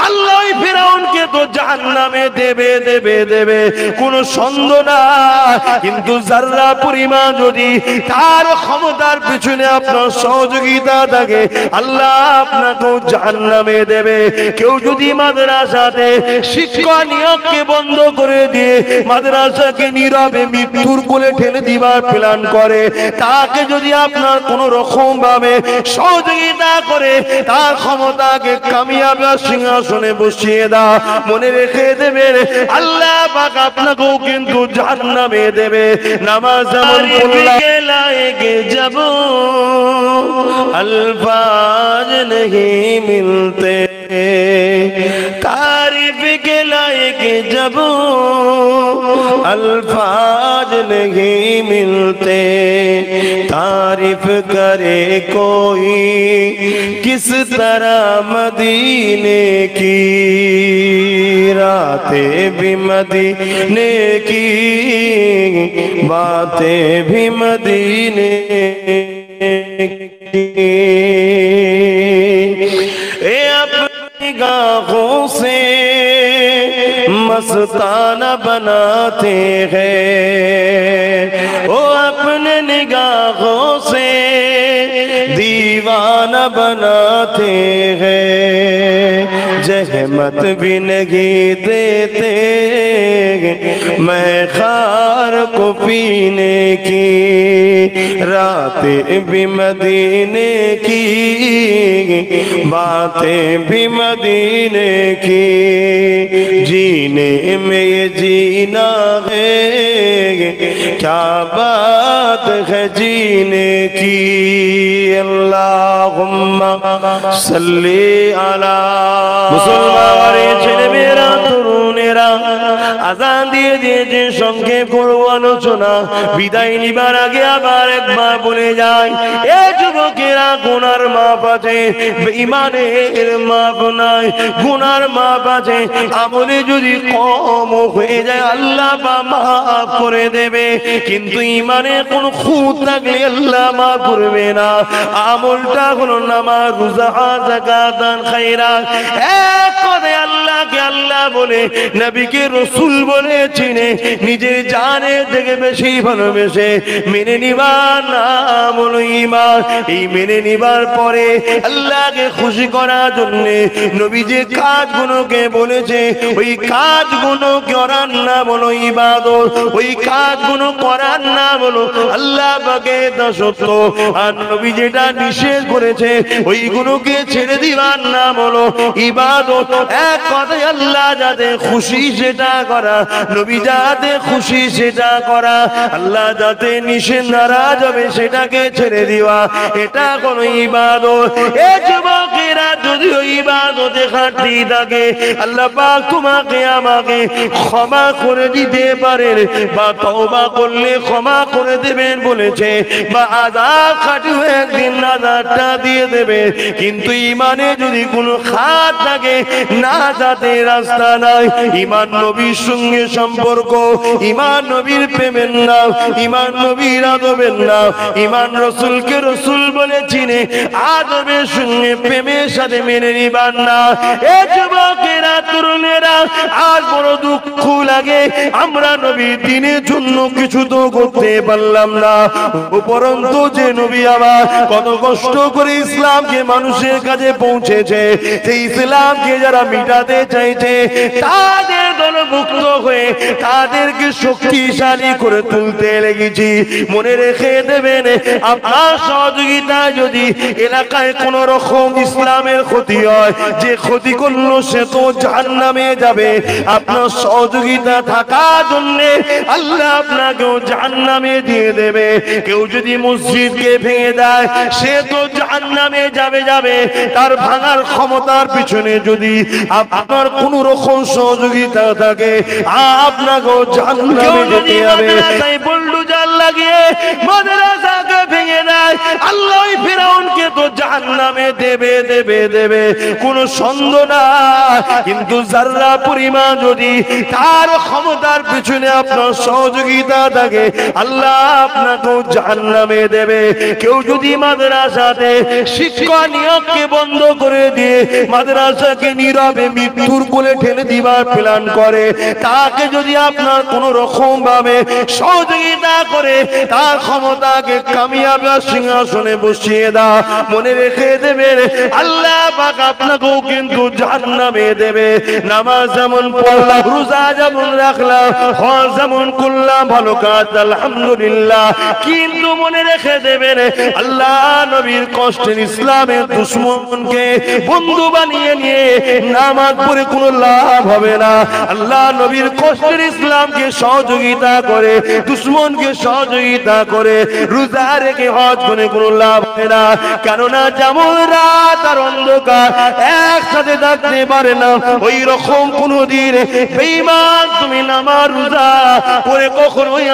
আল্লাহ ওই ফিরাউনকে তো জাহান্নামে দেবে দেবে দেবে, কোনো সন্দেহ না। কিন্তু যারা পরিমাণ যদি তার ক্ষমতার পিছনে আপনার সহযোগিতা থাকে, আল্লাহ আপনাকেও জাহান্নামে দেবে। কেউ যদি মাদ্রাসাতে শিক্ষা নিয়োগকে বন্ধ করে দিয়ে মাদ্রাসাকে নীরবে মৃত্যুর কোলে ঠেলে দিবার প্ল্যান করে, তাকে যদি আপনার কোন রকম ভাবে সহযোগিতা করে তার ক্ষমতাকে কামিয়াব সিংহাসনে বসিয়ে দাও, মনে রেখে দেবেন আল্লাহ পাক আপনাকেও কিন্তু জাহান্নামে দেবে। নামাজ যেমন লায়েগে যাব अल्फाज नहीं मिलते, तारीफ के लायक जब अल्फाज नहीं मिलते, तारीफ करे कोई किस तरह मदीने की, रातें भी मदीने की, बातें भी मदीने ए अपनी गाहों से मस्ताना बनाते हैं, वो अपने निगाहों से दीवाना बनाते हैं, जहमत भी नहीं देते मैं खार को पीने की, रातें भी मदीने की, बातें भी मदीने की, जीने में ये जीना है, क्या बात है जीने की। अल्लाहुम्मा सल्ली अला। मुसलमानेर ছেলেমেয়েরা তরুণেরা আযান দিয়ে দিয়েছে, সংক্ষেপ করব আলোচনা। বিদায় নিবার আগে আবার একবার বলে যায়, এ যুবকেরা গুনার মাপ আছে, ইমানের মাপ নাই। গুনার মাপ আছে, আমলে যদি কম হয়ে যায় আল্লাহ মাফ করে দেবে, কিন্তু ইমানে কোন খুঁত থাকলে আল্লাহ মাফ করবে না। আমলটা হলো নামাজ, রোজা, যাকাত, দান, খায়রাত। এক কথায় আল্লাহকে আল্লাহ বলে, নবীকে রাসূল বলে চিনে, নিজের জানের থেকে বেশি ভালোবেসে মেনে নিবার নাম হলো ঈমান। এই মেনে নিবার পরে আল্লাহকে খুশি করার জন্য নবী যে কাজগুলোকে বলেছে, ওই কাজগুলো করার নাম হলো ইবাদত, ওই কাজগুলো করার নাম হলো আল্লাহ পাকের দাসত্ব। আর নবী যেটা নিষেধ করেছে ওইগুলোকে ছেড়ে দিবার নাম হলো ইবাদত। এক কথায় আল্লাহ যাতে খুশি সেটা করা, নবী যাতে খুশি সেটা করা, আল্লাহ যাতে নিষেধ নারাজ হবে সেটাকে ছেড়ে দেওয়া, এটা কোন ইবাদত। এ যুবকেরা যদি ওই ইবাদতে ঘাটতি থাকে আল্লাহ পাক তোমাকে আমাকে ক্ষমা করে দিতে পারেন, বা তওবা করলে ক্ষমা করে দেবেন বলেছে, বা আযাব খাটবে একদিন আযাবটা দিয়ে দেবে। কিন্তু ইমানে যদি কোনো খাত থাকে, না যাতে রাস্তা নাই, ইমান নবীর সঙ্গে সম্পর্ক, ইমান নবীর প্রেমের নাম, ইমান নবীর আদবের নাম, ইমান রাসূলকে রাসূল বলে চিনে আদবের সঙ্গে প্রেমের সাথে মেনে নিবার না। এ যুবকেরা তরুণেরা, আর বড় দুঃখ লাগে আমরা নবীর দিনের জন্য কিছু তো করতে পারলাম না, উপরন্তু যে নবী আবার কত কষ্ট করে ইসলামকে মানুষের কাছে পৌঁছেছে, সেই ইসলামকে যারা মিটাতে চাইছে তাদের দলভুক্ত হয়ে তাদেরকে শক্তিশালী করে তুলতে লেগেছি। মনে রেখে দেবেন, আপনার সহযোগিতা যদি এলাকায় কোন রকম ইসলামের ক্ষতি হয়, যে ক্ষতি করলো সে তো জাহান্নামে যাবে। আপনার সহযোগিতা থাকার জন্য আল্লাহ আপনাকেও জাহান্নামে দিয়ে দেবে। কেউ যদি মসজিদকে ভেঙে দেয় সে তো জাহান্নামে যাবে। তার ভাঙার ক্ষমতার পিছনে যদি আপনার কোন রকম সহযোগিতা থাকে আপনাকেও জাহান্নামে যেতে হবে। তাই বললু জাল্লা লাগিয়ে মাদ্রাসাকে ভেঙে দেয়, আল্লাহ ওই ফিরাউনকে তো জাহান্নামে দেবে কোনো সন্দেহ না। কিন্তু যারা পরিমাণ যদি তার ক্ষমতার পিছনে আপনার সহযোগিতা থাকে, আল্লাহ আপনাকেও জাহান্নামে দেবে। কেউ যদি মাদ্রাসাতে শিক্ষা নিয়োগকে বন্ধ করে দিয়ে মাদ্রাসাকে নীরবে মৃত্যুর কোলে ঠেলে দিবার প্ল্যান করে, তাকে যদি আপনার কোন রকম ভাবে সহযোগিতা করে তার ক্ষমতাকে কামিয়াবি সিংহাসনে বসিয়ে দাও, মনে রেখে দেবেন আল্লাহ পাক আপনাকেও কিন্তু জাহান্নামে দেবে। নামাজ যেমন পড়লাম, রোজা যেমন রাখলাম, হজ যেমন করলাম, ভালো কাজ আলহামদুলিল্লাহ, কিন্তু মনে রেখে দেবেন আল্লাহ নবীর কষ্টের ইসলামের দুশমনকে বন্ধু বানিয়ে নিয়ে নামাজ পড়ে কোনো লাভ হবে না। আল্লাহ নবীর কষ্টের ইসলামকে সহযোগিতা করে দুশমনকে সহযোগিতা করে রোজা রেখে হজ করে কোনো লাভ হবে না। কেননা যেমন রাত আর অন্ধকার একসাথে থাকতে পারে না, ওই রকম কোনদিন বেঈমান তুমি নামাজ রোজা করে কখনোই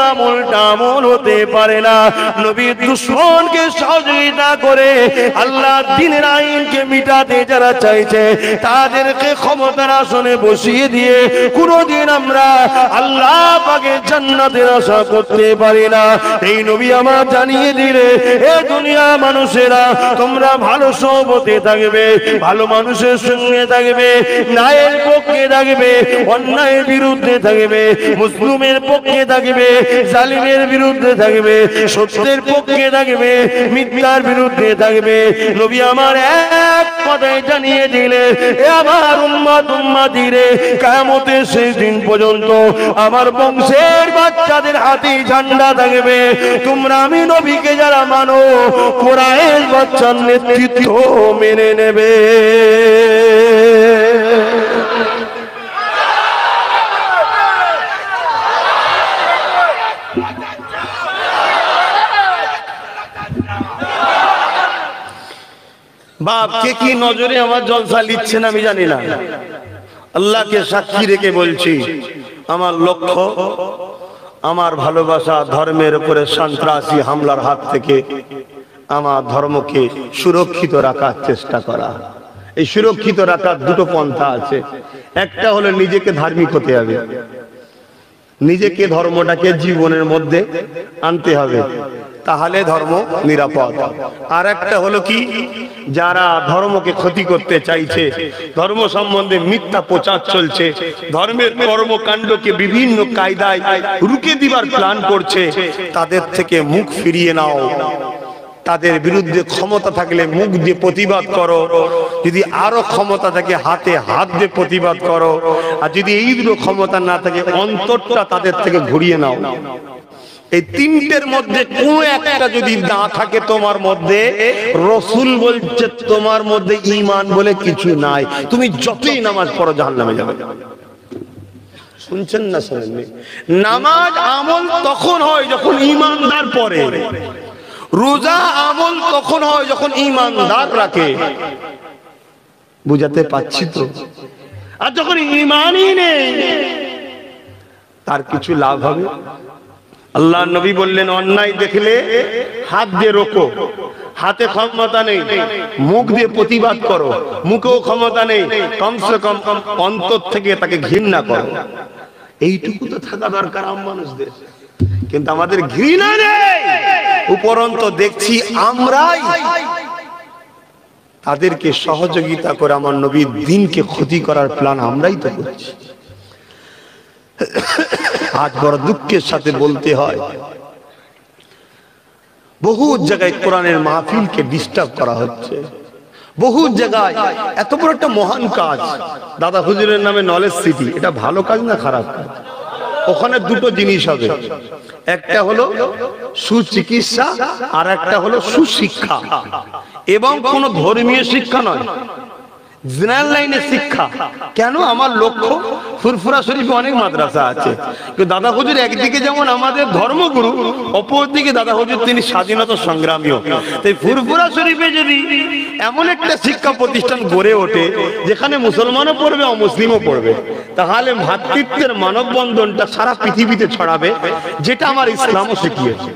আমল হতে পারে না। নবীর দুশমনকে সহযোগিতা করে আল্লাহ দ্বীনের আইনকে মিটাতে যারা চাইছে তাদেরকে ক্ষমতার আসনে বসিয়ে দিয়ে কোনদিন আমরা আল্লাহ পাকের জান্নাতের আশা করতে পারি না। এই নবী আমার জানিয়ে দিলে এ দুনিয়া মানুষেরা তোমরা ভালো সহবতে থাকবে, ভালো মানুষের সঙ্গে থাকবে, ন্যায়ের পক্ষে থাকবে, অন্যায়ের বিরুদ্ধে থাকবে, মুসলিমের পক্ষে থাকবে, জালিমের বিরুদ্ধে থাকবে, সত্যের পক্ষে থাকবে, মিথ্যার বিরুদ্ধে থাকবে। নবী আমার এক কথায় জানিয়ে দিলে এ আমার উম্মতিরে কিয়ামতের শেষ দিন পর্যন্ত আমার বংশের বাচ্চাদের হাতে ঝান্ডা থাকবে। তোমরা আমি নবীকে যারা মানো কুরাইশ বাচ্চার নেতৃত্ব মেনে নেবে। বাপ কে কি নজরে আমার জলসা লিচ্ছেন আমি জানি না, আল্লাহকে সাক্ষী রেখে বলছি আমার লক্ষ্য আমার ভালোবাসা ধর্মের উপরে সন্ত্রাসী হামলার হাত থেকে আমার ধর্মকে সুরক্ষিত রাখার চেষ্টা করা। এই সুরক্ষিত রাখার দুটো পন্থা আছে। একটা হলো নিজেকে ধার্মিক হতে হবে, নিজেকে ধর্মটাকে জীবনের মধ্যে আনতে হবে, তাহলে ধর্ম নিরাপদ। আর একটা হলো কি, যারা ধর্মকে ক্ষতি করতে চাইছে, ধর্ম সম্বন্ধে মিথ্যা প্রচার চলছে, ধর্মের কর্মকাণ্ডকে বিভিন্ন কায়দায় রুখে দিবার প্ল্যান করছে, তাদের থেকে মুখ ফিরিয়ে নাও। তাদের বিরুদ্ধে ক্ষমতা থাকলে মুখ দিয়ে প্রতিবাদ করো, যদি আরো ক্ষমতা থাকে হাতে হাত দিয়ে প্রতিবাদ করো, আর যদি এই দুটো ক্ষমতা না থাকে অন্তরটা তাদের থেকে ঘুরিয়ে নাও। এই তিনটের মধ্যে কোন একটা যদি না থাকে তোমার মধ্যে, রাসূল বলছে তোমার মধ্যে ঈমান বলে কিছু নাই, তুমি যতই নামাজ পড়ো জাহান্নামে যাবে। শুনছেন না শুনেননি? নামাজ আমল তখন হয় যখন ঈমানদার পড়ে, রোজা আমল তখন হয় যখন ঈমানদার রাখে। বুঝাতে পারছি তো? আর যখন ঈমানই নেই তার কিছু লাভ হবে? আল্লাহ নবী বললেন অন্যায় দেখলে হাত দিয়ে রোকো, হাতে ক্ষমতা নেই মুখ দিয়ে প্রতিবাদ করো, মুখেও ক্ষমতা নেই কমসে কম অন্তর থেকে তাকে ঘৃণা করো। এইটুকু তো থাকা দরকার আম মানুষদের, কিন্তু আমাদের ঘৃণা নেই। উপরন্ত দেখছি আমরাই তাদেরকে সহযোগিতা করে আমার নবীর দ্বীনকে ক্ষতি করার প্ল্যান আমরাই তো করছি। আজ বড় দুঃখের সাথে বলতে হয়, বহু জায়গায় কোরআনের মাহফিলকে ডিস্টার্ব করা হচ্ছে, বহু জায়গায় এত বড় একটা মহান কাজ দাদা হুজুরের নামে নলেজ সিটি, এটা ভালো কাজ না খারাপ কাজ? ওখানে দুটো জিনিস হবে, একটা হলো সুচিকিৎসা আর একটা হলো সুশিক্ষা, এবং কোন ধর্মীয় শিক্ষা নয়, জেনারেল লাইনের শিক্ষা কেন? আমার লক্ষ্য ফুরফুরা শরীফে অনেক মাদ্রাসা আছে, কিন্তু দাদা হুজুর একদিকে যেমন আমাদের ধর্মগুরু, অপরদিকে দাদা হুজুর তিনি স্বাধীনতা সংগ্রামীও। তাই ফুরফুরা শরীফে যদি এমন একটা শিক্ষা প্রতিষ্ঠান গড়ে ওঠে যেখানে মুসলমানও পড়বে অমুসলিমও পড়বে, তাহলে ভ্রাতৃত্বের মানববন্ধনটা সারা পৃথিবীতে ছড়াবে, যেটা আমার ইসলামও শিখিয়েছে।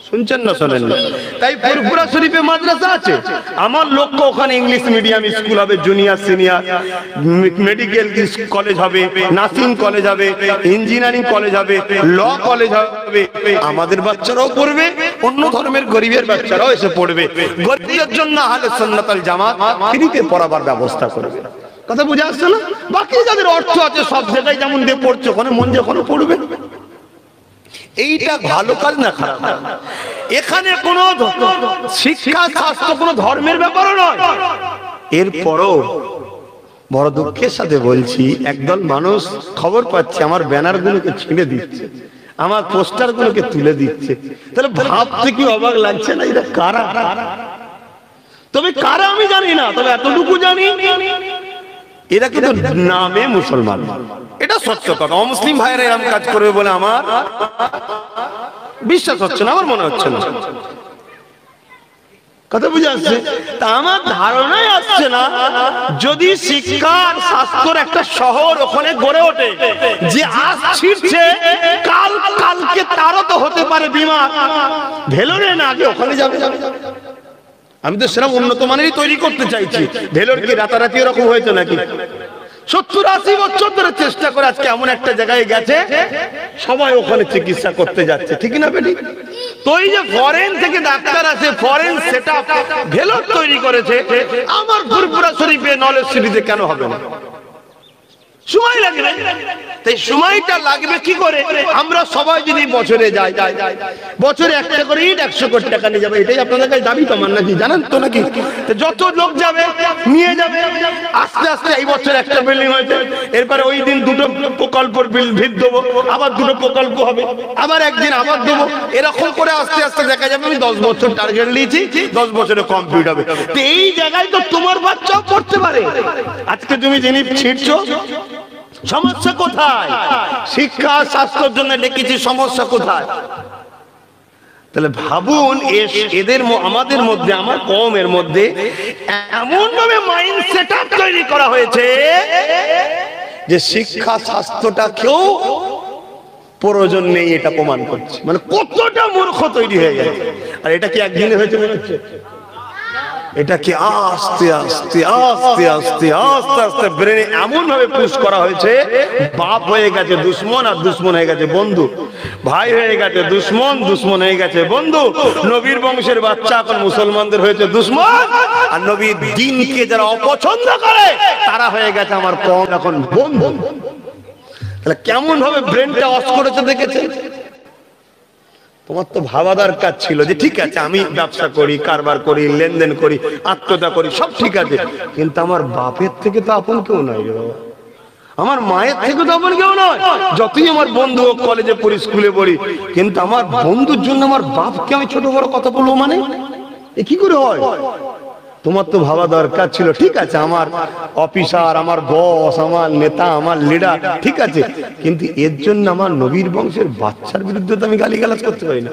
শুনছেন না শোনেন না? তাই ফুরফুরা শরীফে মাদ্রাসা আছে। আমার লক্ষ্য ওখানে ইংলিশ মিডিয়াম স্কুল হবে, জুনিয়র সিনিয়র, মেডিকেল কলেজ হবে, নার্সিং কলেজ হবে, ইঞ্জিনিয়ারিং কলেজ হবে, ল কলেজ হবে। আমাদের বাচ্চারাও পড়বে, অন্য ধর্মের গরিবের বাচ্চারাও এসে পড়বে। গরিবদের জন্য আহলে সুন্নাত ওয়াল জামাত ফ্রিতে পড়াবার ব্যবস্থা করবে। কথা বুঝে আসছে না? বাকি যাদের অর্থ আছে সব জায়গায় যেমন দিয়ে পড়ছে, ওখানে মন যখন পড়বে। এইটা ভালো কাজ না খারাপ? এখানে কোন শিক্ষা শাস্ত্র কোন ধর্মের ব্যাপারও নয়। এরপরও বড় দুঃখের সাথে বলছি, একদল মানুষ খবর পাচ্ছে আমার ব্যানার গুলোকে ছিঁড়ে দিচ্ছে, আমার পোস্টার গুলোকে তুলে দিচ্ছে। তাহলে ভাবতে কি অবাক লাগছে না এটা কারা? তবে কারা আমি জানি না, তবে এতটুকু জানি এরা কিন্তু নামে মুসলমান। এটা সত্য কথা। অমুসলিম ভাইয়েরা এরকম কাজ করবে বলে আমার বিশ্বাস হচ্ছে না, আমার মনে হচ্ছে না। কথা বুঝে আসছে? তা আমার ধারণাই আসছে না যদি শিক্ষার স্বাস্থ্যের একটা শহর ওখানে গড়ে ওঠে, যে আজ ছিড়ছে কালকে তারও তো হতে পারে বিমার, ভেলোরে না আগে ওখানে যাবে। আমি তো সেরকম উন্নত মানেরই তৈরি করতে চাইছি। ভেলোর কি রাতারাতি এরকম হয়েছে নাকি? 70-80 বছর ধরে চেষ্টা করে আজকে এমন একটা জায়গায় গেছে সবাই ওখানে চিকিৎসা করতে যাচ্ছে, ঠিক না বেটি? তো এই যে ফরেন থেকে ডাক্তার আছে, ফরেন সেটআপ ভেলোর তৈরি করেছে, আমার ফুরফুরা শরীফে নলেজ সিটিতে কেন হবে না? সময় লাগবে। তাই সময়টা লাগবে কি করে? আমরা সবাই যদি বছরে যাই, বছরে একটা করে ইট 100 কোটি টাকা নিয়ে যাবে, এটাই আপনাদের কাছে দাবি তো আমার নাকি? জানেন তো নাকি? যত লোক যাবে নিয়ে যাবে, আস্তে আস্তে এই বছর একটা বিল্ডিং হয়েছে, এরপরে ওই দিন দুটো প্রকল্পের ভিত দেবো, আবার দুটো প্রকল্প হবে, আবার একদিন আবার দেবো, এরকম করে আস্তে আস্তে দেখা যাবে আমি 10 বছর টার্গেট নিয়েছি, 10 বছরে কমপ্লিট হবে। তো এই জায়গায় তো তোমার বাচ্চাও পড়তে পারে। আজকে তুমি যিনি ছিড়ছো, সমস্যা কোথায়? শিক্ষা শাস্ত্রের জন্য ডেকেছি, সমস্যা কোথায়? তাহলে ভাবুন, এদের আমাদের মধ্যে, আমার কওমের মধ্যে এমন ভাবে মাইন্ড সেটআপ তৈরি করা হয়েছে যে শিক্ষা শাস্ত্রটা কেউ প্রয়োজন নেই, এটা প্রমাণ করছে। মানে কতটা মূর্খ তৈরি হয়ে গেছে। আর এটা কি একদিনে হয়েছে মনে হচ্ছে? এটাকে আস্তে আস্তে আস্তে আস্তে আস্তে আস্তে ব্রেনে এমন ভাবে পুশ করা হয়েছে, বাপ হয়ে গেছে দুশ্মন আর দুশ্মন হয়ে গেছে বন্ধু, ভাই হয়ে গেছে দুশ্মন, দুশ্মন হয়ে গেছে বন্ধু। নবীর বংশের বাচ্চা এখন মুসলমানদের হয়েছে দুশ্মন, আর নবীর দ্বীনকে যারা অপছন্দ করে তারা হয়ে গেছে আমার কম এখন বন্ধু। তাহলে কেমন ভাবে ব্রেনটা অফ করেছে দেখেছে? তোমার তো ভাবা দরকার ছিল যে ঠিক আছে আমি ব্যবসা করি, কারবার করি, লেনদেন করি, আত্মীয়তা করি, সব ঠিক আছে, কিন্তু আমার বাপের থেকে তো আপন কেউ নয় রে বাবা, আমার মায়ের থেকে তো আপন কেউ নয়। যতই আমার বন্ধু হোক, কলেজে পড়ি, স্কুলে পড়ি, কিন্তু আমার বন্ধুর জন্য আমার বাপকে আমি ছোট বড় কথা বলবো মানে এ কি করে হয়? তোমার তো ভাবা দরকার ছিল ঠিক আছে আমার অফিসার, আমার বস, আমার নেতা, আমার লিডার, ঠিক আছে, কিন্তু এর জন্য আমার নবীর বংশের বাচ্চার বিরুদ্ধে তো আমি গালিগালাজ করতে পারি না।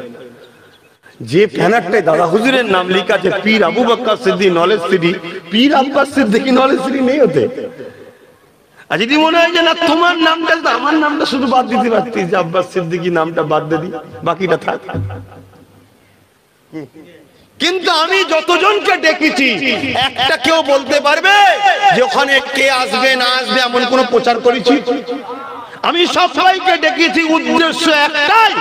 যে ব্যানারটায় দাদা হুজুরের নাম লেখা আছে পীর আবু বকর সিদ্দিক নলেজ সিটি, পীর আব্বাস সিদ্দিকী নলেজ সিটি নেই ওতে। আর যদি মনে হয় যে না তোমার নামটা, আমার নামটা শুধু বাদ দিতে পারতিস, যে আব্বাস সিদ্দিকী নামটা বাদ দিয়ে দিই, বাকিটা থাক। কিন্তু আমি যতজনকে ডেকেছি একটা কেউ বলতে পারবে যে ওখানে কে আসবে না আসবে এমন কোন প্রচার করেছি? আমি সবাইকে ডেকেছি, উদ্দেশ্য একটাই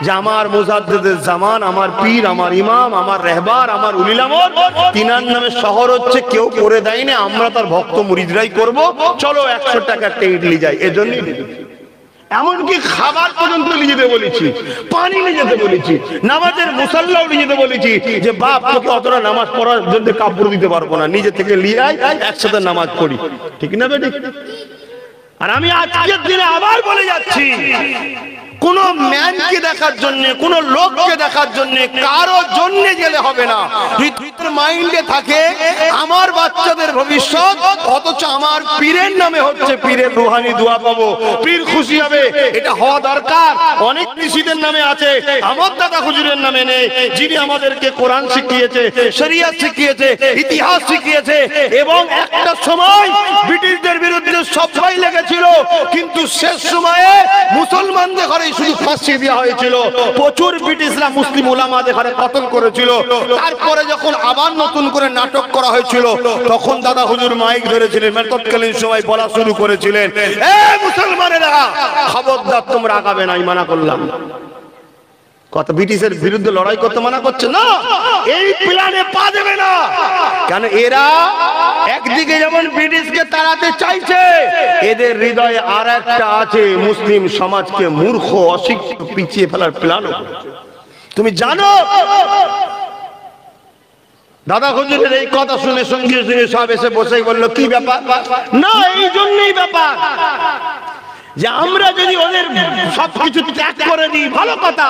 যে আমার মুজাদ্দিদুল জামান, আমার পীর, আমার ইমাম, আমার রাহবার, আমার উলিল আমর, তিনার নামে শহর হচ্ছে, কেউ করে দেয় না, আমরা তার ভক্ত মুরিদরাই করব, চলো 100 টাকা একটা ইডলি যাই, এজন্যই ডেকেছি। এমনকি খাবার পর্যন্ত নিয়ে যেতে বলেছি, পানি নিয়ে যেতে বলেছি, নামাজের মুসাল্লাও নিয়ে যেতে বলেছি, যে বাপ তোকে অতটা নামাজ পড়ার জন্য কাপড় দিতে পারবো না, নিজে থেকে নিয়ে আয়, একসাথে নামাজ পড়ি, ঠিক না বেটি? আর আমি আজকের দিনে আবার বলে যাচ্ছি, কোন ম্যানকে দেখার জন্য, কোন লোককে দেখার জন্য, কারো জন্য গেলে হবে না। তোর মাইন্ডে থাকে আমার বাচ্চাদের ভবিষ্যৎ, অথচ আমার পীরের নামে হচ্ছে, পীরের রুহানি দোয়া পাবো, পীর খুশি হবে, এটা হওয়া দরকার। অনেক ঋষিদের নামে আছে, আমার দাদা হুজুরের নামে নেই, যিনি আমাদেরকে কোরআন শিখিয়েছে, শরিয়ত শিখিয়েছে, ইতিহাস শিখিয়েছে। এবং একটা সময় ব্রিটিশদের বিরুদ্ধে সবাই লেগেছিল, কিন্তু শেষ সময়ে মুসলমানদের ঘরে শুধু ফাঁসি দেওয়া হয়েছিল। প্রচুর ব্রিটিশরা মুসলিম উলামাদের ঘরে কতল করেছিল। তারপরে যখন আবার নতুন করে নাটক করা হয়েছিল, তখন দাদা হুজুর মাইক ধরেছিলেন, তৎকালীন সময় বলা শুরু করেছিলেন, এ মুসলমানেরা, খবরদার তোমরা আগাবে না, আমি মানা করলাম। কত ব্রিটিশের বিরুদ্ধে লড়াই করতে মানা করছে না, এই প্ল্যানে পা দেবে না। কেন এরা একদিকে যেমন ব্রিটিশকে তাড়াতে চাইছে, এদের হৃদয়ে আর একটা আছে, মুসলিম সমাজকে মূর্খ অশিক্ষিত পিছিয়ে ফেলার প্ল্যান। তুমি জানো দাদা হুজুরের এই কথা শুনে সঙ্গে সঙ্গে সব এসে বসে বলল, কি ব্যাপার? না, এই জন্যই ব্যাপার যে আমরা যদি ওদের সবকিছু ত্যাগ করে দিই, ভালো কথা,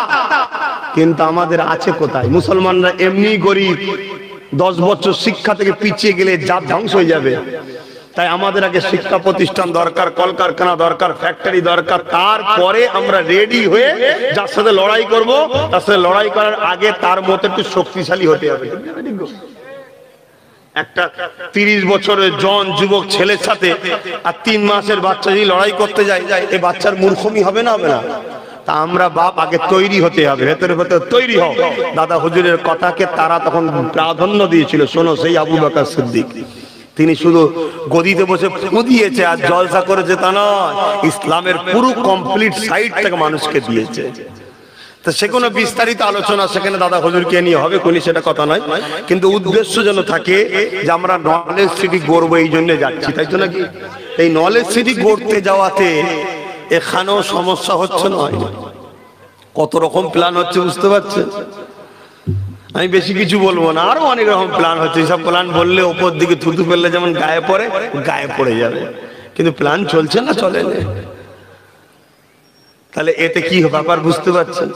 কিন্তু আমাদের আছে কোথায়? মুসলমানরা এমনি গরিব, 10 বছর শিক্ষা থেকে পিছিয়ে গেলে জাত ধ্বংস হয়ে যাবে। তাই আমাদের আগে শিক্ষা প্রতিষ্ঠান দরকার, কলকারখানা দরকার, ফ্যাক্টরি দরকার। তারপরে আমরা রেডি হয়ে যার সাথে লড়াই করব, তার সাথে লড়াই করার আগে তার মতো একটু শক্তিশালী হতে হবে। একটা 30 বছরের জন যুবক ছেলের সাথে আর 3 মাসের বাচ্চা যদি লড়াই করতে যায়, এই বাচ্চার মূর্খমি হবে না? হবে না? তা আমরা বাপ আগে তৈরি হতে হবে, ভেতরে ভেতরে তৈরি হও। দাদা হুজুরের কথাকে তারা তখন প্রাধান্য দিয়েছিল। শোনো, সেই আবু বকর সিদ্দিক, তিনি শুধু গদিতে বসে ফুদিয়েছে আর জলসা করেছে তা নয়, ইসলামের পুরো কমপ্লিট সাইডটাকে মানুষকে দিয়েছে। তো সে কোনো বিস্তারিত আলোচনা সেখানে দাদা হুজুরকে নিয়ে হবে কোনি, সেটা কথা নয়, কিন্তু উদ্দেশ্য যেন থাকে যে আমরা নলেজ সিটি গড়বো, এই জন্য যাচ্ছি। তাই তো নাকি? এই নলেজ সিটি গড়তে যাওয়াতে এখানেও সমস্যা হচ্ছে নয়, কত রকম প্ল্যান হচ্ছে বুঝতে পারছেন? আমি বেশি কিছু বলবো না, আরো অনেক রকম প্ল্যান হচ্ছে। সব প্ল্যান বললে ওপর দিকে থুতু ফেললে যেমন গায়ে পড়ে, গায়ে পড়ে যাবে, কিন্তু প্ল্যান চলছে না, চলে না। তাহলে এতে কি ব্যাপার বুঝতে পারছেন?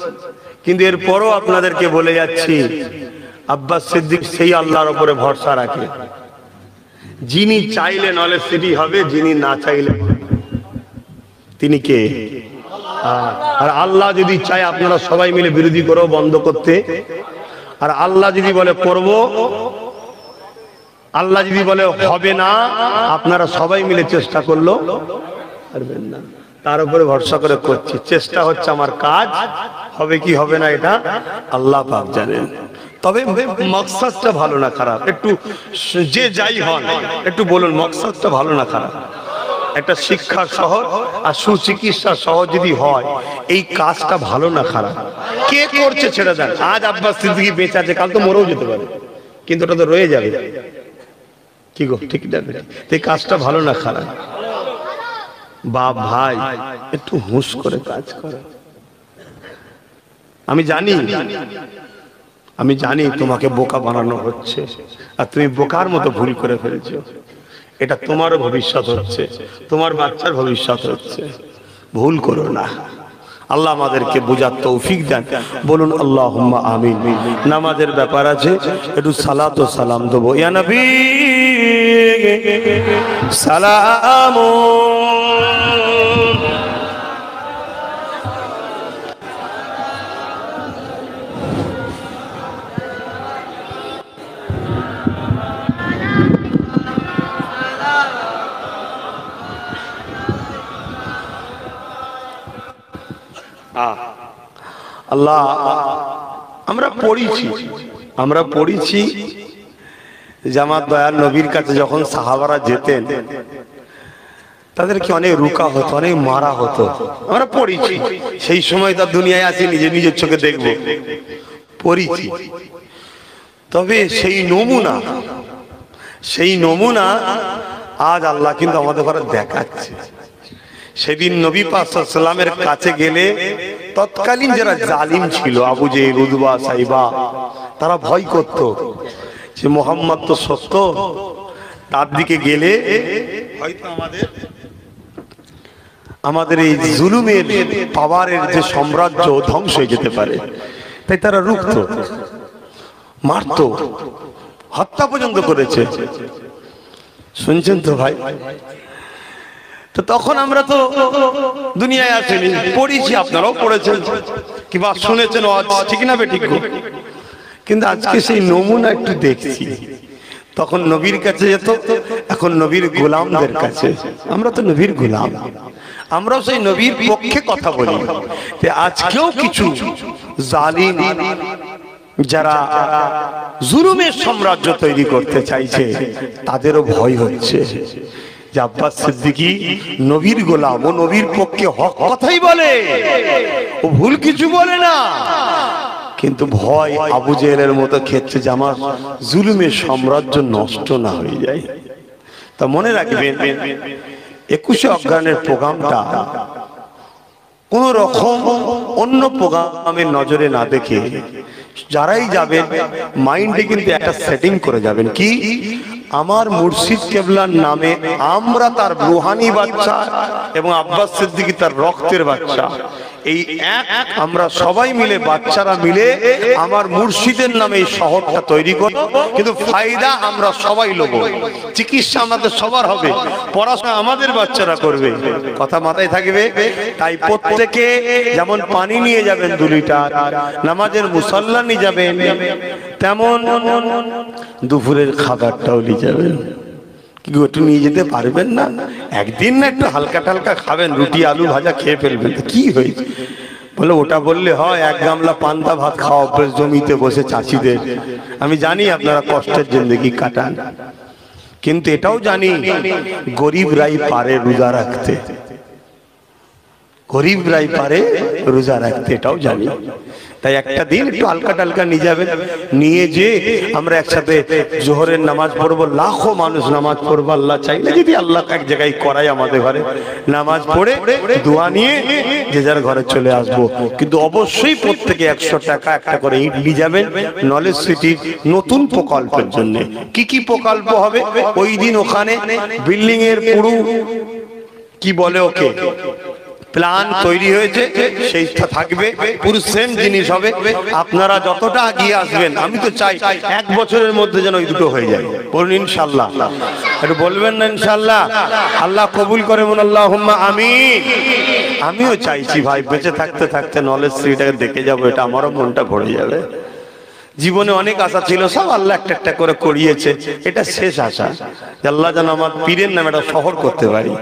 কিন্তু এরপরও আপনাদেরকে বলে যাচ্ছি, আব্বাস সিদ্দিক সেই আল্লাহর উপরে ভরসা রাখে, যিনি চাইলে নলেজ সিটি হবে, যিনি না চাইলে। তিনি কে? আর আল্লাহ যদি চায় আপনারা সবাই মিলে বিরোধী করো বন্ধ করতে, আর আল্লাহ যদি বলে করব, আল্লাহ যদি বলে হবে না, আপনারা সবাই মিলে চেষ্টা করলো পারবেন না। তার উপরে ভরসা করে করছি, চেষ্টা হচ্ছে আমার কাজ, হবে কি হবে না এটা আল্লাহ পাক জানেন। তবে মকসদটা ভালো না খারাপ, একটু যে যাই হন একটু বলুন মকসদটা ভালো না খারাপ। একটা শিক্ষার শহর আর সুচিকিৎসা শহর যদি হয়, এই কাজটা ভালো না খারাপ? কে করছে ছেড়ে দেন। আজ আব্বাস সিদ্দিকী বেঁচে আছে, কাল তো মরেও যেতে পারে, কিন্তু ওটা তো রয়ে যাবে। কি গো, ঠিক না? এই কাজটা ভালো না খারাপ? বাপ ভাই একটু হুঁশ করে কাজ করে। আমি জানি তোমাকে বোকা বানানো হচ্ছে, আর তুমি বোকার মতো ভুল করে ফেলছো। এটা তোমারও ভবিষ্যৎ হচ্ছে, তোমার বাচ্চার ভবিষ্যৎ হচ্ছে। ভুল করো না। আল্লাহ আমাদেরকে বুঝার তৌফিক দেন। বলুন আল্লাহুম্মা আমিন। নামাজের ব্যাপার আছে, একটু সালাত ও সালাম দেবো। ইয়া নবী সালাম। আল্লাহ আমরা পড়েছি যে আমার দয়াল নবীর কাছে যখন সাহাবারা যেতেন, তাদেরকে অনেক রুকা হতো, অনেক মারা হতো। আমরা পড়েছি, সেই সময় তার দুনিয়ায় আসি, নিজের চোখে দেখবো, পড়েছি। তবে সেই নমুনা আজ আল্লাহ কিন্তু আমাদের ঘরে দেখাচ্ছে। সেদিন নবী পাক সাল্লাল্লাহু আলাইহি ওয়াসাল্লামের কাছে গেলে তৎকালীন যারা জালিম ছিল, আবু জেহেল, উতবা, সাইবা, তারা ভয় করত যে মুহাম্মদ তো সত্য, তার দিকে গেলে হয়তো আমাদের এই জুলুমের পাওয়ারের যে সাম্রাজ্য ধ্বংস হয়ে যেতে পারে, তাই তারা রুখত, মারত, হত্যা পর্যন্ত করেছে। শুনছেন তো ভাই? তো তখন আমরা তো দুনিয়ায় আসেনি, পড়েছি, আপনারাও পড়েছেন কিংবা শুনেছেন, ঠিক না বেঠিক? কিন্তু আজকে সেই নমুনা একটু দেখছি। তখন নবীর কাছে যেত, এখন নবীর গোলামদের কাছে। আমরা তো নবীর গোলাম, আমরাও সেই নবীর পক্ষে কথা বলি। আজকেও কিছু জালিম যারা জুলুমের সাম্রাজ্য তৈরি করতে চাইছে, তাদেরও ভয় হচ্ছে যে আব্বাস সিদ্দিকী নবীর গোলাম, ও নবীর পক্ষে হক কথাই বলে, ও ভুল কিছু বলে না। কিন্তু ভয় আবু জেহেলের মতো ক্ষেত্রে যে আমার জুলুমের সাম্রাজ্য নষ্ট না হয়ে যায়। তা মনে রাখবেন, 21শে অগ্রহায়ণের প্রোগ্রামটা কোন রকম অন্য প্রোগ্রামের নজরে না দেখে যারাই যাবেন মাইন্ডে কিন্তু একটা সেটিং করে যাবেন, কি আমার মুর্শিদ কেবলার নামে আমরা তার রুহানি বাচ্চা এবং আব্বাস সিদ্দিকী তার রক্তের বাচ্চা, এই এক আমরা সবাই মিলে, বাচ্চারা মিলে আমার মুর্শিদের নামে এই শহরটা তৈরি করব। কিন্তু ফায়দা আমরা সবাই লব, চিকিৎসা আমাদের সবার হবে, পড়াশোনা আমাদের বাচ্চারা করবে। কথা মাথায় থাকবে। তাই প্রত্যেকে যেমন পানি নিয়ে যাবেন 2 লিটার, নামাজের মুসল্লা নিয়ে যাবেন, তেমন দুপুরের খাবারটাও নিয়ে যাবেন। কি একটু নিয়ে যেতে পারবেন না? একদিন না একটু হালকা টালকা খাবেন, রুটি আলু ভাজা খেয়ে ফেলবেন, কি হয়েছে? বলে ওটা বললে হয়, 1 গামলা পান্তা ভাত খাওয়া অভ্যেস জমিতে বসে চাষিদের। আমি জানি আপনারা কষ্টের জিন্দেগি কাটান, কিন্তু এটাও জানি গরিবরাই পারে রোজা রাখতে, গরিবরাই পারে রোজা রাখতে, এটাও জানি। তাই একটা দিন একটু হালকা টালকা নিয়ে যাবেন, নিয়ে যে আমরা একসাথে জোহরের নামাজ পড়বো, লাখো মানুষ নামাজ পড়বো, আল্লাহ চাইলে যদি আল্লাহ এক জায়গায় করায় আমাদের ঘরে, নামাজ পড়ে দোয়া নিয়ে যে যার ঘরে চলে আসবো। কিন্তু অবশ্যই প্রত্যেকে 100 টাকা একটা করে ইট নিয়ে যাবেন নলেজ সিটির নতুন প্রকল্পের জন্য। কি কি প্রকল্প হবে ওই দিন? ওখানে বিল্ডিং এর পুরো কি বলে ওকে প্ল্যান তৈরি হয়েছে, সেইটা থাকবে, পুরো সেম জিনিস হবে। আপনারা যতটা এগিয়ে আসবেন, আমি তো চাই 1 বছরের মধ্যে যেন ওই দুটো হয়ে যায়। বলুন ইনশাআল্লাহ, একটু বলবেন না ইনশাআল্লাহ? আল্লাহ কবুল করে বলুন আল্লাহুম্মা আমিন। আমিও চাইছি ভাই, বেঁচে থাকতে থাকতে নলেজ সিটিটাকে দেখে যাবো, এটা আমারও মনটা ভরে যাবে। জীবনে অনেক আশা ছিল, সব আল্লাহ একটা একটা করে করিয়েছে, এটা শেষ আশা। আল্লাহ যেন আমার পীরের নামে একটা শহর করতে পারি।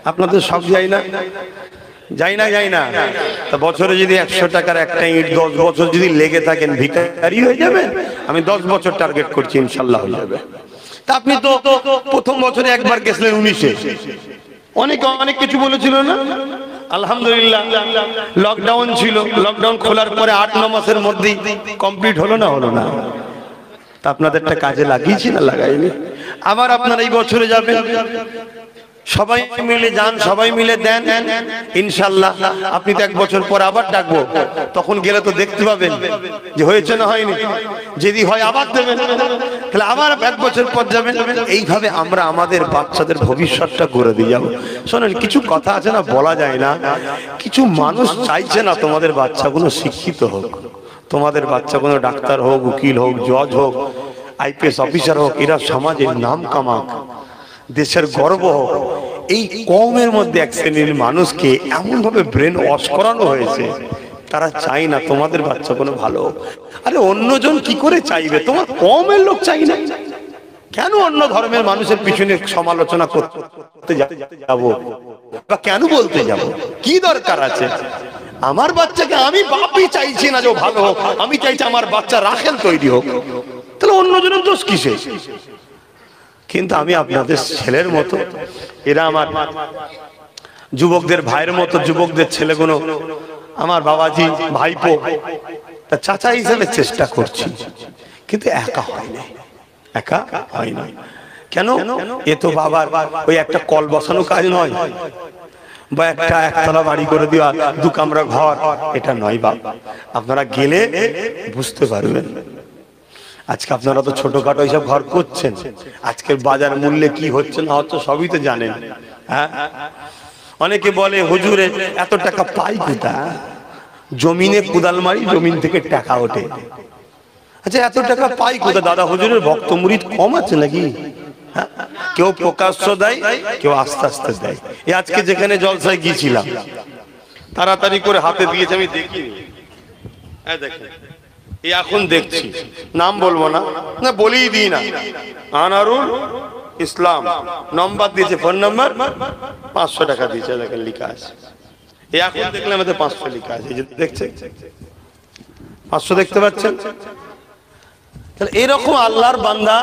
আপনাদের সব যাই না, যাই না, যাই না। তা বছরে যদি 100 টাকার একটা ইট 10 বছর যদি লেগে থাকেন, ভিখারি হয়ে যাবেন। আমি 10 বছর টার্গেট করছি, ইনশাআল্লাহ হয়ে যাবে। তা আপনি তো প্রথম বছরে একবার গেছিলেন 19-এ, অনেক কিছু বলেছিল না? আলহামদুলিল্লাহ লকডাউন ছিল, লকডাউন খোলার পরে 8-9 মাসের মধ্যেই কমপ্লিট হলো না? হলো না? তা আপনাদেরটা কাজে লাগিয়েছি না লাগাইনি? আবার আপনারা এই বছরে যাবেন, সবাই মিলে যান, সবাই মিলে দেন, ইনশাআল্লাহ। আপনি তো 1 বছর পর আবার ডাকবো, তখন গেলে তো দেখতে পাবেন যে হয়েছে না হয়নি। যদি হয় আবার দেবেন, তাহলে আবার 1 বছর পর যাবেন। এইভাবে আমরা আমাদের বাচ্চাদের ভবিষ্যৎটা গড়ে দিয়ে যাবো। শোনেন, কিছু কথা আছে না, বলা যায় না। কিছু মানুষ চাইছে না তোমাদের বাচ্চাগুলো শিক্ষিত হোক, তোমাদের বাচ্চাগুলো ডাক্তার হোক, উকিল হোক, জজ হোক, IPS অফিসার হোক, এরা সমাজের নাম কামাক, দেশের গর্ব হোক। এই কওমের মধ্যে এক শ্রেণীর মানুষকে এমন ভাবে ব্রেন ওয়াশ করানো হয়েছে, তারা চাই না তোমাদের বাচ্চা কোনো ভালো। আরে অন্যজন কি করে চাইবে? তোমার কওমের লোক চাই না কেন? অন্য ধর্মের মানুষের পিছনে সমালোচনা করতে যাব বা কেন বলতে যাব? কি দরকার আছে? আমার বাচ্চাকে আমি বাপই চাইছি না যে ভালো হোক, আমি চাইছি আমার বাচ্চা রাখেল তৈরি হোক। তাহলে অন্যজনের দোষ কিসে? কিন্তু আমি আপনাদের ছেলের মতো, এরা আমার যুবকদের ভাইয়ের মতো, যুবকদের ছেলেগুলো আমার বাবাজি, ভাইপো, তা চাচা হিসেবে চেষ্টা করছি, কিন্তু একা হয় না, একা হয় না। কেন? এ তো বাবার ওই একটা কল বসানো কাজ নয়, বা একটা একতলা বাড়ি করে দেওয়া, 2 কামরা ঘর, এটা নয় বাপ। আপনারা গেলে বুঝতে পারবেন। আজকে আপনারা তো ছোটখাটো এইসব ঘর করছেন, আজকের বাজার মূল্যে কি হচ্ছে না হচ্ছে সবই তো জানেন। হ্যাঁ, অনেকে বলে হুজুরে এত টাকা পাই কোথায়? জমিনে কুদাল মারি, জমিন থেকে টাকা ওঠে। আচ্ছা এত টাকা পাই কোথায়? দাদা হুজুরের ভক্ত মুরিদ কম আছে নাকি? কেউ প্রকাশ্য দেয়, কেউ আস্তে আস্তে দেয়। এই আজকে যেখানে জলসায় গিয়েছিলাম, তাড়াতাড়ি করে হাতে দিয়েছে, আমি দেখিনি। দেখেন এই এখন দেখছি, নাম বলবো না, না বলেই দিই না, আনারুল ইসলাম নম্বর দিয়েছে, ফোন নাম্বার, 500 টাকা দিয়েছে, দেখেন লেখা আছে। এই এখন দেখলাম এতে 500 লেখা আছে, যে দেখছে 500 দেখতে পাচ্ছেন? তাহলে এরকম আল্লাহর বান্দা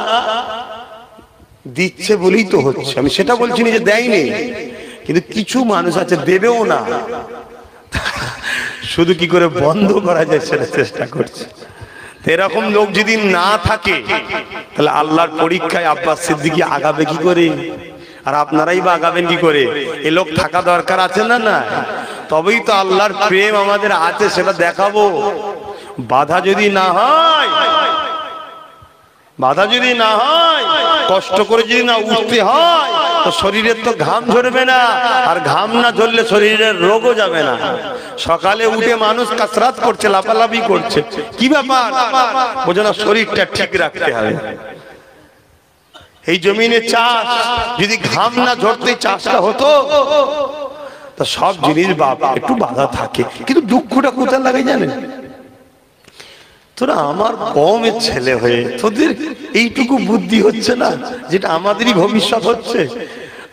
দিচ্ছে বলেই তো হচ্ছে। আমি সেটা বলছি না যে দেয়নি, কিন্তু কিছু মানুষ আছে দেবেও না, শুধু কি করে বন্ধ করা যায় সেটা চেষ্টা করছে। এরকম লোক যদি না থাকে তাহলে আল্লাহর পরীক্ষায় আব্বাস সিদ্দিকী আগাবে কি করে? আর আপনারাই বা আগাবেন কি করে? এ লোক থাকা দরকার আছে না? না, তবেই তো আল্লাহর প্রেম আমাদের আছে সেটা দেখাবো। বাধা যদি না হয়, বাধা যদি না হয়, কষ্ট করে যদি না উঠতে হয়, তো শরীরের তো ঘাম ঝরবে না, আর ঘাম না ঝরলে শরীরের রোগও যাবে না। সকালে উঠে মানুষ কাসরাত করছে, লাফালাফি করছে, কি ব্যাপার? বোঝো না, শরীরটা ঠিক রাখতে হবে। এই জমিনে চাষ যদি ঘাম না ঝরতে চাষটা হতো, তা সব জিনিস একটু বাধা থাকে। কিন্তু দুঃখটা কোথায় লাগে জানেন? তোরা আমার কমের ছেলে হয়ে তোদের এইটুকু বুদ্ধি হচ্ছে না, যেটা আমাদেরই ভবিষ্যৎ হচ্ছে,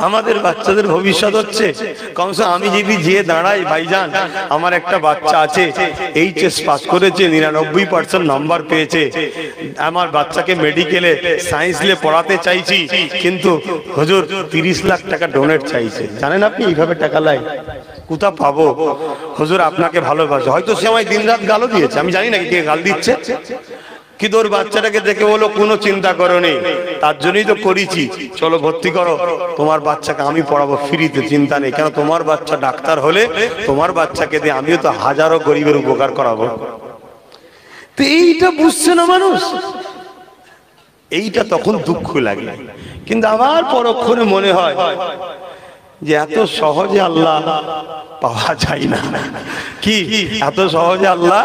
আমাদের বাচ্চাদের ভবিষ্যৎ হচ্ছে। কমসে আমি যদি যে দাঁড়াই, ভাইজান আমার একটা বাচ্চা আছে এইচএস পাস করেছে, 99% নাম্বার পেয়েছে, আমার বাচ্চাকে মেডিকেলে সায়েন্স নিয়ে পড়াতে চাইছি, কিন্তু হুজুর 30 লাখ টাকা ডোনেট চাইছে। জানেন আপনি এইভাবে টাকা লাই কোথা পাবো? হুজুর আপনাকে ভালোবাসে, হয়তো সে আমায় দিন রাত গালও দিয়েছে, আমি জানি না কে গাল দিচ্ছে, কিন্তু ওর বাচ্চাটাকে দেখে বলো কোনো চিন্তা করোনি, তার জন্যই তো করেছি, চলো ভর্তি করো, তোমার বাচ্চাকে আমি পড়াবো ফ্রিতে, চিন্তা নেই। কেন তোমার বাচ্চা ডাক্তার হলে তোমার বাচ্চাকে দিয়ে আমিও তো হাজারো গরিবের উপকার করাবো। তো এইটা বুঝছে না মানুষ, এইটা তখন দুঃখ লাগে। কিন্তু আবার পরক্ষণে মনে হয় যে এত সহজে আল্লাহ পাওয়া যায় না। কি এত সহজে আল্লাহ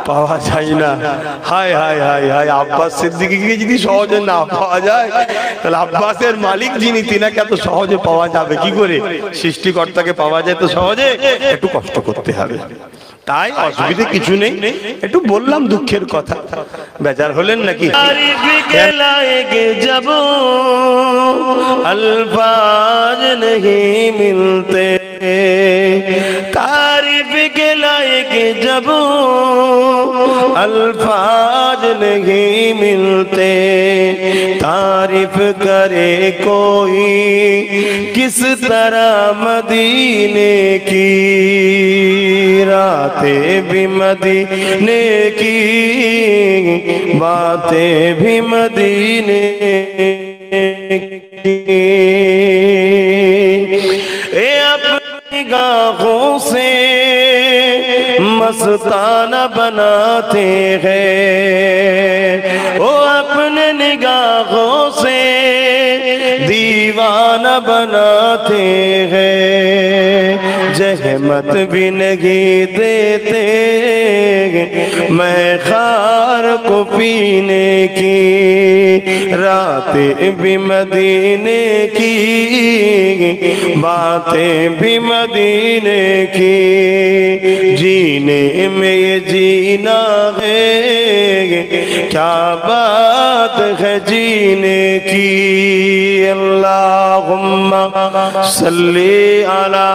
পাওয়া যায় না? হায় হায় হায় হায়, আব্বাস সিদ্দিকীকে যদি সহজে না পাওয়া যায়, তাহলে আব্বাসের মালিক যিনি, তিনাকে এত সহজে পাওয়া যাবে কি করে? সৃষ্টিকর্তাকে পাওয়া যায় তো সহজে, একটু কষ্ট করতে হবে। তাই অসুবিধে কিছু নেই, একটু বললাম দুঃখের কথা, বেজার হলেন নাকি? যাব अल्फाज नहीं मिलते, तारीफ के लायक जब अल्फाज नहीं मिलते, तारीफ करे कोई किस तरह मदीने की, रातें भी मदीने की, बातें भी मदीने ए अपनी निगाहों से मस्ताना बनाते हैं, वो अपने निगाहों से दीवाना बनाते हैं, जहमत भी नहीं देते मैं खार को पीने की, रातें भी मदीने की, बातें भी मदीने की, जीने में ये जीना है, क्या बात है जीने की। अल्लाहुम्मा सल्ली अला